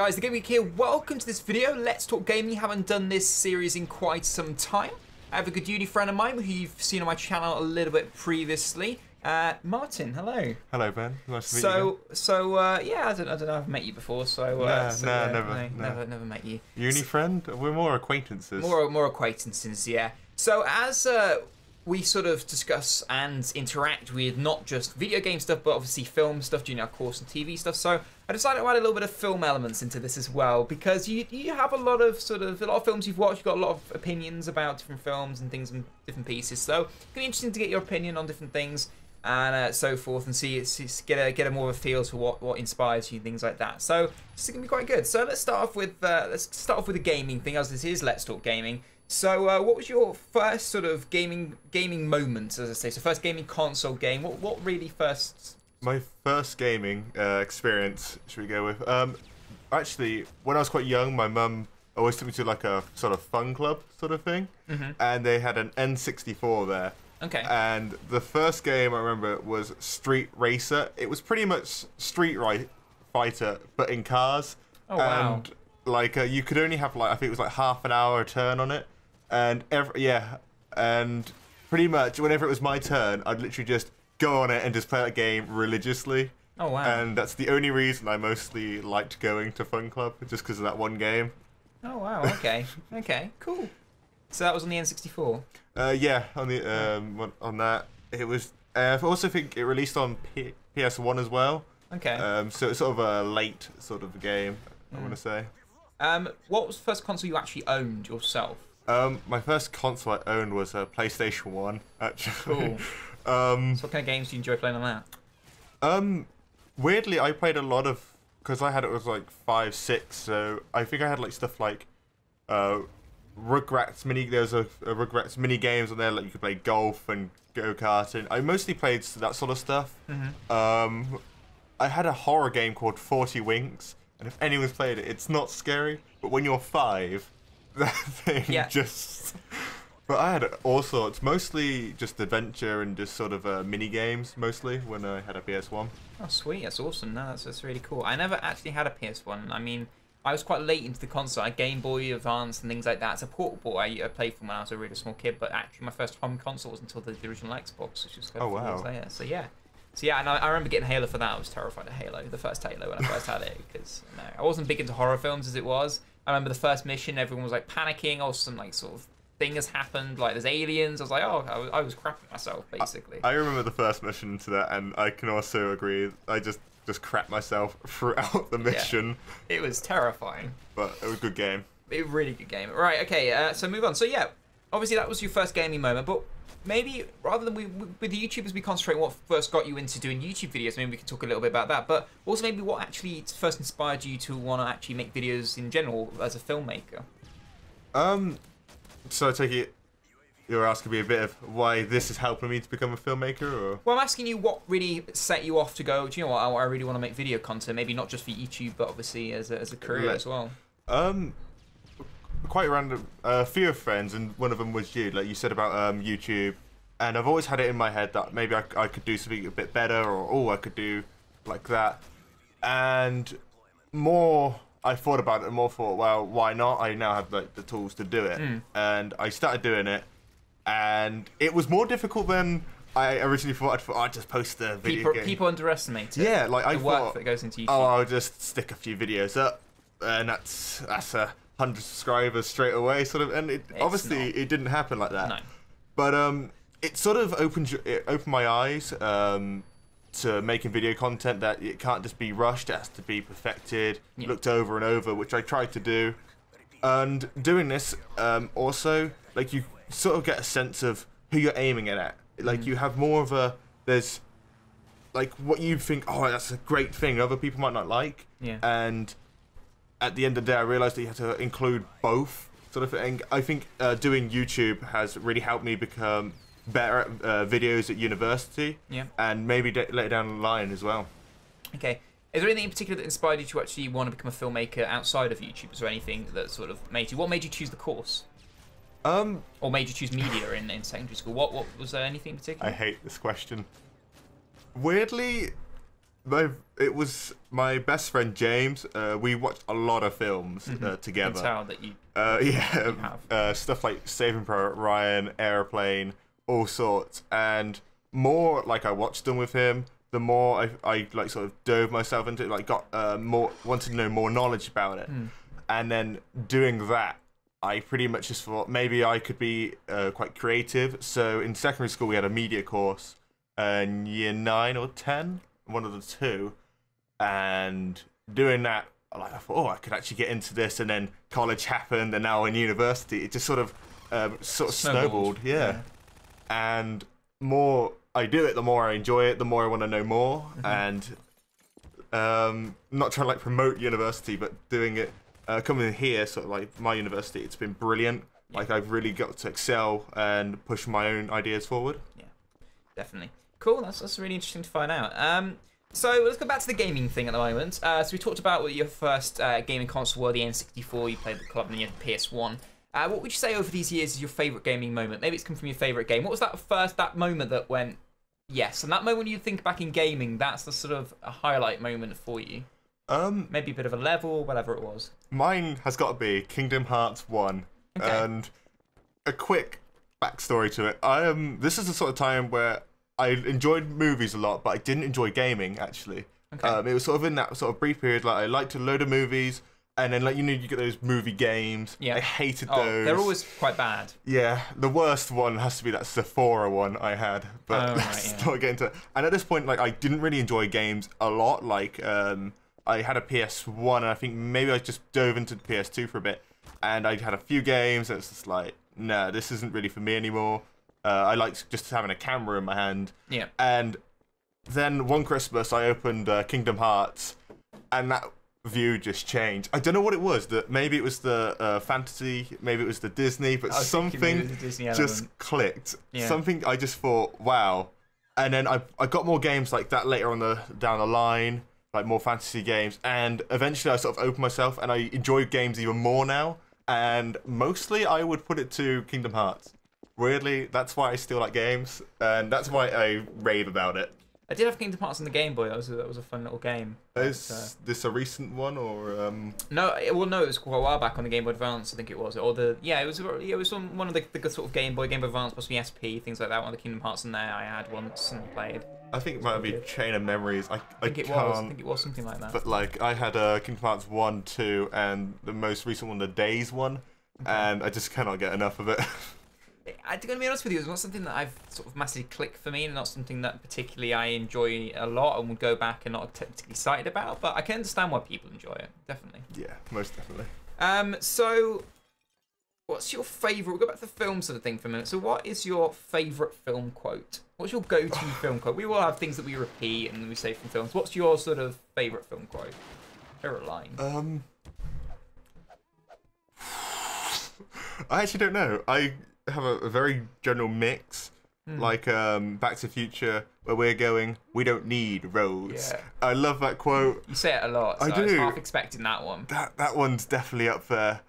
guys, TheGamingGeek here. Welcome to this video. Let's talk gaming. Haven't done this series in quite some time. I have a good uni friend of mine who you've seen on my channel a little bit previously. Martin, hello. Hello, Ben. Nice to meet you. Yeah, I don't know. I've met you before, so never met you. Uni friend? We're more acquaintances. More acquaintances, yeah. So as we sort of discuss and interact with not just video game stuff, but obviously film stuff during our course and TV stuff. So I decided to add a little bit of film elements into this as well, because you have a lot of films you've watched, you've got a lot of opinions about different films and things and different pieces. So it's gonna be interesting to get your opinion on different things and so forth, and get a more of a feel to what inspires you, things like that. So this is gonna be quite good. So let's start off with the gaming thing, as this is Let's Talk Gaming. So what was your first sort of gaming moment, as I say? So first gaming console game. What really first? My first gaming experience, should we go with? Actually, when I was quite young, my mum always took me to like a sort of fun club sort of thing, and they had an N64 there. Okay. And the first game I remember was Street Racer. It was pretty much Street Fighter, but in cars. Oh wow. And like you could only have like, I think it was like half an hour a turn on it. And and pretty much whenever it was my turn, I'd literally just go on it and just play that game religiously. Oh wow! And that's the only reason I mostly liked going to Fun Club, just because of that one game. Oh wow! Okay, okay, cool. So that was on the N64. Yeah, on the on that it was. I also think it released on PS1 as well. Okay. So it's sort of a late sort of game, I want to say. What was the first console you actually owned yourself? My first console I owned was a PlayStation 1, actually. Cool. So what kind of games do you enjoy playing on that? Weirdly, I played a lot of, because I had it was like 5, 6, so I think I had like stuff like Rugrats there's a Rugrats mini games on there, like you could play golf and go-karting. I mostly played that sort of stuff. I had a horror game called 40 Winks, and if anyone's played it, it's not scary, but when you're 5, that thing just... But I had all sorts, mostly just adventure and just sort of mini games, mostly, when I had a PS1. Oh sweet, that's awesome. No, that's really cool. I never actually had a PS1. I mean, I was quite late into the console. I had Game Boy Advance and things like that. It's a portable I played from when I was a really small kid, but actually my first home console was until the original Xbox, which was quite later. So yeah, and I remember getting Halo for that. I was terrified of Halo, the first Halo, when I first had it, because I wasn't big into horror films as it was. I remember the first mission, everyone was like panicking, or some like sort of thing has happened, like there's aliens. I was like, oh, I was crapping myself, basically. I remember the first mission to that, and I can also agree, I just crapped myself throughout the mission. Yeah. It was terrifying. But it was a good game. A really good game. Right, okay, so move on. So yeah, obviously that was your first gaming moment, but maybe rather than with the YouTubers, we concentrate on what first got you into doing YouTube videos. Maybe we can talk a little bit about that, but also maybe what actually first inspired you to want to actually make videos in general as a filmmaker. So I take it you're asking me a bit of why this is helping me to become a filmmaker, or? Well, I'm asking you what really set you off to go, do you know what, I really want to make video content, maybe not just for YouTube, but obviously as a career as well. Quite random. A few of friends, and one of them was you. Like you said about YouTube, and I've always had it in my head that maybe I could do something a bit better, or I could do like that. And more I thought about it, and more thought, well, why not? I now have like the tools to do it, and I started doing it, and it was more difficult than I originally thought. I'd just post the video game. People underestimate it. Yeah, like I work thought that goes into YouTube. Oh, I'll just stick a few videos up, and that's 100 subscribers straight away, sort of. And it didn't happen like that. No. But it sort of opened my eyes to making video content, that it can't just be rushed. It has to be perfected, looked over and over, which I tried to do. And doing this, also, like you sort of get a sense of who you're aiming it at. Like you have more of there's like what you think, oh, that's a great thing, other people might not like. Yeah. And at the end of the day, I realized that you have to include both sort of thing. I think doing YouTube has really helped me become better at videos at university, and maybe later down the line as well. Okay. Is there anything in particular that inspired you to actually want to become a filmmaker outside of YouTube? Is there anything that sort of made you... What made you choose the course? Or made you choose media in secondary school? What was there anything in particular? I hate this question. Weirdly, It was my best friend James. We watched a lot of films together. I can tell that you stuff like Saving Private Ryan, Airplane, all sorts. And more like I watched them with him, the more I like sort of dove myself into it, like got wanted to know more knowledge about it. And then doing that, I pretty much just thought maybe I could be quite creative. So in secondary school we had a media course in year 9 or 10, one of the two, and doing that, like I thought, oh, I could actually get into this. And then college happened, and now in university, it just sort of snowballed. Yeah. And more I do it, the more I enjoy it, the more I want to know more. And not trying to like promote university, but doing it, coming in here, sort of like my university, it's been brilliant. Like I've really got to excel and push my own ideas forward. Yeah, definitely. Cool, that's really interesting to find out. So let's go back to the gaming thing at the moment. So we talked about what your first gaming console were, the N64, you played the club, and you had the PS1. What would you say over these years is your favourite gaming moment? Maybe it's come from your favourite game. What was that moment that went, yes, and that moment you think back in gaming, that's the sort of a highlight moment for you? Maybe a bit of a level, whatever it was. Mine has got to be Kingdom Hearts 1. Okay. And a quick backstory to it. This is the sort of time where I enjoyed movies a lot, but I didn't enjoy gaming, actually. Okay. It was sort of in that sort of brief period, like I liked a load of movies, and then like you get those movie games. Yeah. I hated those. They're always quite bad. Yeah, the worst one has to be that Sephora one I had, but let's not get into it. And at this point, like I didn't really enjoy games a lot. Like I had a PS1, and I think maybe I just dove into the PS2 for a bit, and I had a few games, and it's just like, no, this isn't really for me anymore. I liked just having a camera in my hand. Yeah. And then one Christmas, I opened Kingdom Hearts, and that view just changed. I don't know what it was. That maybe it was the fantasy, maybe it was the Disney, but something just clicked. Yeah. Something I just thought, wow. And then I got more games like that later on down the line, like more fantasy games, and eventually I sort of opened myself, and I enjoy games even more now. And mostly, I would put it to Kingdom Hearts. Weirdly, that's why I still like games, and that's why I rave about it. I did have Kingdom Hearts on the Game Boy. That was a fun little game. Is this a recent one, or No, it was quite a while back on the Game Boy Advance. I think it was, or it was on one of the sort of Game Boy Advance, possibly SP, things like that. One of the Kingdom Hearts in there I had once and played. I think it might be Chain of Memories. I think it was something like that. But like I had Kingdom Hearts 1, 2, and the most recent one, the Days one, and I just cannot get enough of it. I'm going to be honest with you, it's not something that I've sort of massively clicked for me, and not something that particularly I enjoy a lot and would go back and not particularly excited about, but I can understand why people enjoy it, definitely. Yeah, most definitely. So, what's your favourite, we'll go back to the film sort of thing for a minute, so what is your favourite film quote? What's your go-to film quote? We all have things that we repeat and we say from films. What's your sort of favourite film quote? Favourite line? I actually don't know. I have a very general mix, like Back to the Future, where we're going, we don't need roads. Yeah. I love that quote. You say it a lot, so I was half expecting that one. That one's definitely up there.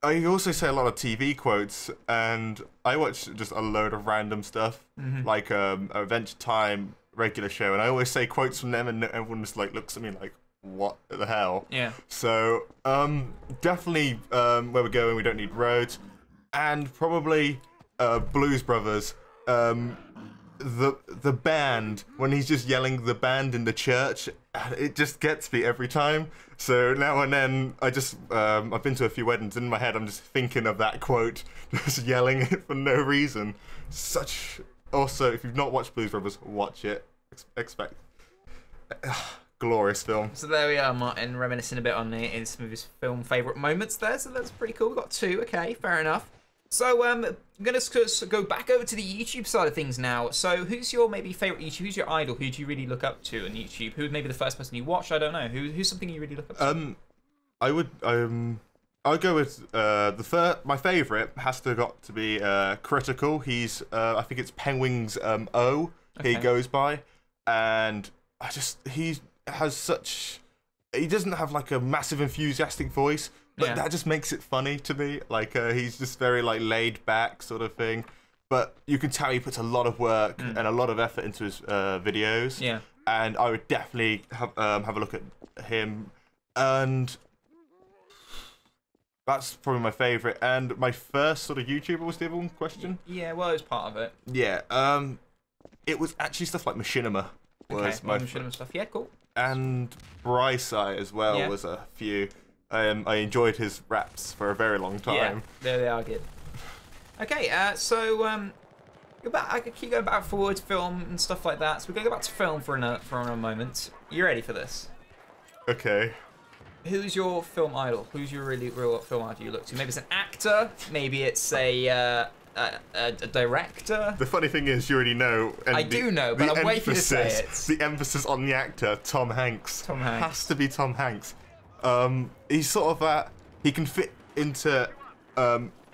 I also say a lot of TV quotes, and I watch just a load of random stuff, like Adventure Time regular show, and I always say quotes from them, and everyone just like looks at me like, what the hell? Yeah. So definitely where we're going, we don't need roads. And probably Blues Brothers, the band, when he's just yelling the band in the church, it just gets me every time. So now and then, I've been to a few weddings, and in my head I'm just thinking of that quote, just yelling it for no reason. Also, if you've not watched Blues Brothers, watch it. Expect glorious film. So there we are, Martin, reminiscing a bit on some of his film favourite moments there, so that's pretty cool. We've got two, okay, fair enough. So I'm going to go back over to the YouTube side of things now. So who's your maybe favourite YouTuber? Who's your idol? Who do you really look up to on YouTube? Who maybe the first person you watched? I don't know. Who's something you really look up to? I'll go with my favourite has got to be Critical. He's I think it's Penguins O. Okay. He goes by, and he doesn't have like a massive enthusiastic voice. But that just makes it funny to me. Like he's just very like laid back sort of thing. but you can tell he puts a lot of work and a lot of effort into his videos. Yeah. And I would definitely have a look at him. And that's probably my favourite. And my first sort of YouTuber was the other one question? Yeah, well, it was part of it. Yeah. It was actually stuff like Machinima. Machinima stuff. Yeah, cool. And Bryseye as well was a few. I enjoyed his raps for a very long time. Yeah, they are good. Okay, so I could keep going back forward, film and stuff like that. So we're going to go back to film for a moment. You ready for this? Okay. Who's your film idol? Who's your real film idol you look to? Maybe it's an actor. Maybe it's a director. The funny thing is, you already know. And I do know, but I'm waiting for you to say it. The emphasis on the actor, Tom Hanks. Tom Hanks. Has to be Tom Hanks. He's sort of he can fit into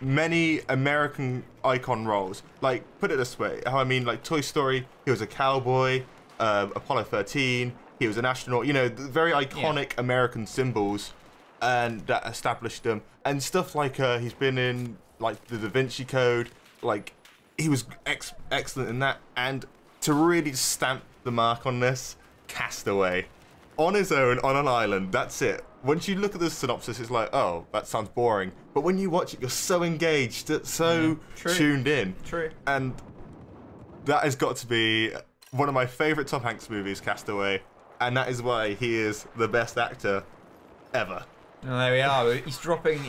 many American icon roles. Like, put it this way, how I mean, like Toy Story, he was a cowboy. Apollo 13, he was an astronaut. You know, very iconic American symbols, and that established them. And stuff like he's been in like the Da Vinci Code. Like, he was excellent in that. And to really stamp the mark on this, Castaway, on his own on an island. That's it. Once you look at the synopsis, it's like, oh, that sounds boring. But when you watch it, you're so engaged, so tuned in. True. And that has got to be one of my favourite Tom Hanks movies, Castaway. And that is why he is the best actor ever. Well, there we are. He's dropping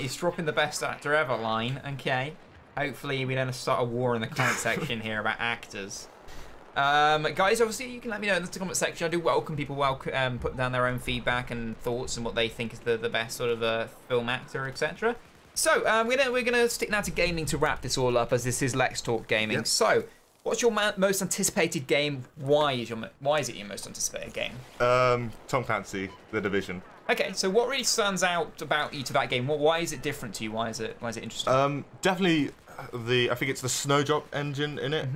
the best actor ever line. Okay. Hopefully we don't start a war in the comment section here about actors. Guys, obviously you can let me know in the comment section. I do welcome people putting down their own feedback and thoughts and what they think is the best sort of film actor, etc. So we're gonna stick now to gaming to wrap this all up, as this is Let's Talk Gaming. Yep. So, what's your most anticipated game? Why is it your most anticipated game? Tom Clancy, The Division. Okay, so what really stands out about you to that game? Why is it different to you? Why is it interesting? Definitely I think it's the Snowdrop engine in it.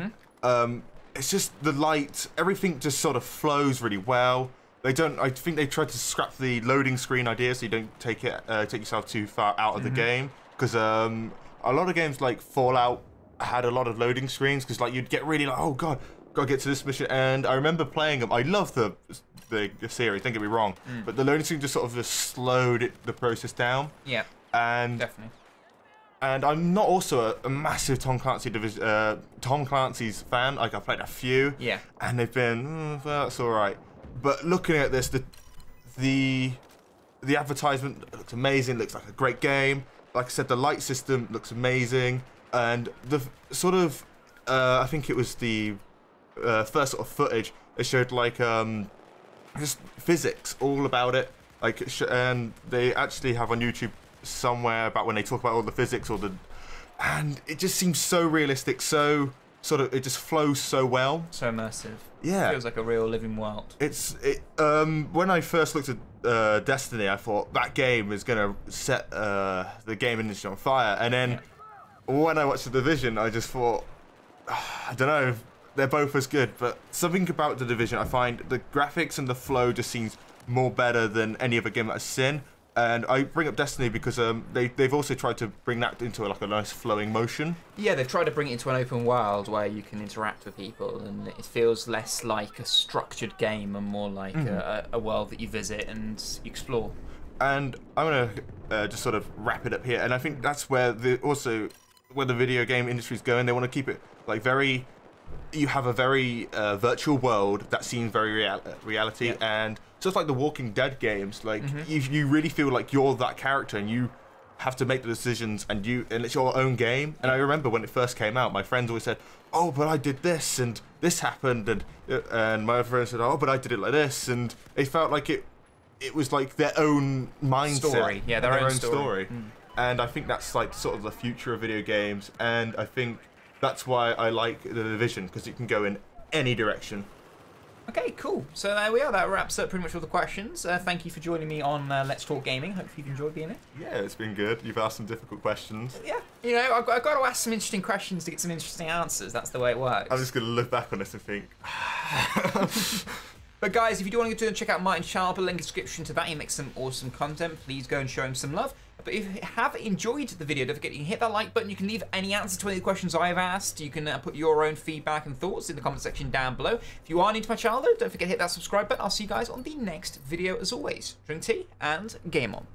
It's just the light, everything just sort of flows really well. I think they tried to scrap the loading screen idea, so you don't take yourself too far out of the game. Because a lot of games like Fallout had a lot of loading screens, because like you'd get really like, oh god, gotta get to this mission. And I remember playing them. I love the series, don't get me wrong, but the loading screen just sort of just slowed the process down. Yeah, and definitely. And I'm not also a massive Tom Clancy's fan. Like, I've played a few, and they've been well, that's all right. But looking at this, the advertisement looks amazing. Looks like a great game. Like I said, the light system looks amazing, and the sort of I think it was the first sort of footage. They showed like just physics all about it. Like, and they actually have on YouTube somewhere about when they talk about all the physics and it just seems so realistic, so sort of, it just flows so well, so immersive. Yeah, it feels like a real living world. When I first looked at Destiny, I thought that game is gonna set the game industry on fire, and then when I watched The Division, I just thought, I don't know, they're both as good, but something about The Division, I find the graphics and the flow just seems more better than any other game that I've seen. And I bring up Destiny because they've also tried to bring that into like a nice flowing motion. Yeah, they've tried to bring it into an open world where you can interact with people, and it feels less like a structured game and more like a world that you visit and explore. And I'm gonna just sort of wrap it up here. And I think that's where the video game industry is going. They want to keep it like very. You have a very virtual world that seems very reality, and just like the Walking Dead games, like you really feel like you're that character, and you have to make the decisions, and it's your own game. And I remember when it first came out, my friends always said, "Oh, but I did this, and this happened," and my other friends said, "Oh, but I did it like this," and they felt like it was like their own mindset, story, their own story. And I think that's like sort of the future of video games, and I think that's why I like The Division, because it can go in any direction. Okay, cool. So there we are. That wraps up pretty much all the questions. Thank you for joining me on Let's Talk Gaming. Hope you've enjoyed being here. Yeah, it's been good. You've asked some difficult questions. Yeah, you know, I've got to ask some interesting questions to get some interesting answers. That's the way it works. I'm just going to look back on this and think. But guys, if you do want to go to check out Martin's channel, I'll put a link in the description to that. He makes some awesome content. Please go and show him some love. But if you have enjoyed the video, don't forget you can hit that like button. You can leave any answer to any of the questions I've asked. You can put your own feedback and thoughts in the comment section down below. If you are new to my channel, though, don't forget to hit that subscribe button. I'll see you guys on the next video as always. Drink tea and game on.